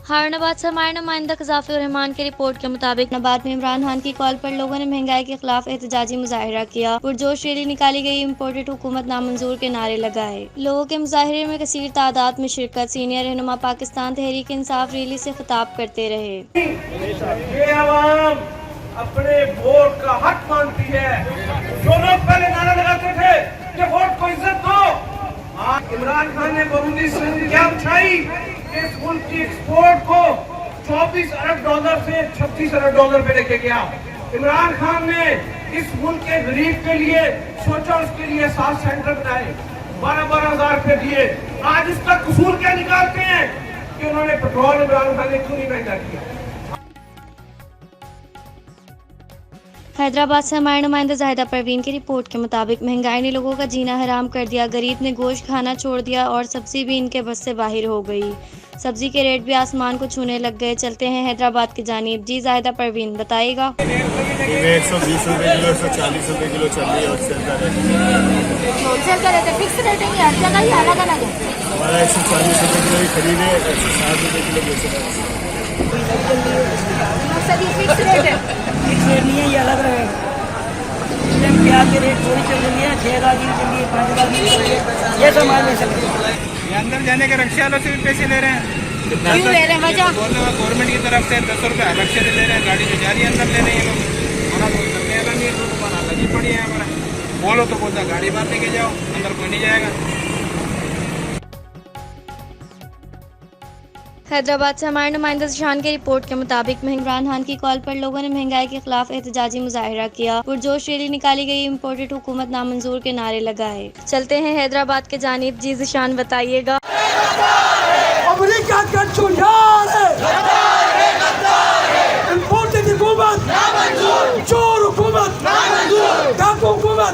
हारनाबाद से हमारे नुमाइंदा क़ज़ाफ़ी उर रहमान की रिपोर्ट के मुताबिक हारनाबाद में इमरान खान की कॉल पर लोगों ने महंगाई के खिलाफ एहतजाजी मुजाहिरा किया। पुरजोश रैली निकाली गई। इम्पोर्टेड हुकूमत नामंजूर के नारे लगाए। लोगों के मुजाहरे में कसीर तादाद में शिरकत। सीनियर रहनुमा पाकिस्तान तहरीक इंसाफ रैली से खिताब करते रहे। ये अवाम अपने वोट का हक मानती है। जो लोग पहले नारा लगाते थे कि वोट को इज्जत दो, आज इमरान खान ने बरूदी सिंध क्या बिछाई कि इस मुल्क की एक्सपोर्ट को 24 अरब डॉलर से 36 अरब डॉलर पे लेके गया। इमरान खान ने इस मुल्क के गरीब के लिए सोचा, उसके लिए 7 सेंटर बनाए, 12-12 हजार रुपए दिए। आज इसका कसूर क्या निकालते हैं कि उन्होंने पेट्रोल इमरान खान ने क्यों नहीं महंगा किया। हैदराबाद से हमारे नुमाइंदा जाहिदा परवीन की रिपोर्ट के मुताबिक महंगाई ने लोगों का जीना हराम कर दिया। गरीब ने गोश्त खाना छोड़ दिया और सब्जी भी इनके बस से बाहर हो गई। सब्जी के रेट भी आसमान को छूने लग गए। चलते हैं हैदराबाद की जानिब। जी जाहिदा परवीन बताइएगा। 120 रुपए किलो, 140 रुपए किलो चल रही है। होलसेल का रेट है, फिक्स रेट है, हर जगह ही अलग अलग है। हमारा 140 रुपए किलो ही खरीद है, 160 रुपए किलो बेच रहा है। फिक्स रेट है, फिक्स रेट नहीं है, ये अलग रहेगा। प्याज के रेट थोड़ी चल रही है, 6,000 की चल रही है, 5,000 की चल रही है, ये सामान ले सकते हैं। ये अंदर जाने के रिक्शा वालों से भी पैसे ले रहे हैं। क्यों ले रहे हैं वजह? गवर्नमेंट की तरफ से 10 रुपए अलग से ले रहे हैं। गाड़ी में जा रही है, अंदर ले रहे हैं लोग। हमारा कोई करने वाला नहीं है, तो दुकान लगी पड़ी है हमारा। बोलो तो बोलता गाड़ी बाहर लेके जाओ, अंदर कोई नहीं जाएगा। हैदराबाद से हमारे नुमाइंदा ज़ीशान की रिपोर्ट के मुताबिक इमरान खान की कॉल पर लोगों ने महंगाई के खिलाफ एहतजाजी मुजाहिरा किया। पुरजोश रैली निकाली गई। इम्पोर्टेड हुकूमत नामंजूर के नारे लगाए। चलते हैं हैदराबाद के जानिब। जी ज़ीशान बताइएगा। अमेरिका का चुनाव है, इम्पोर्टेड हुकूमत, चोर हुकूमत, डाकू हुकूमत,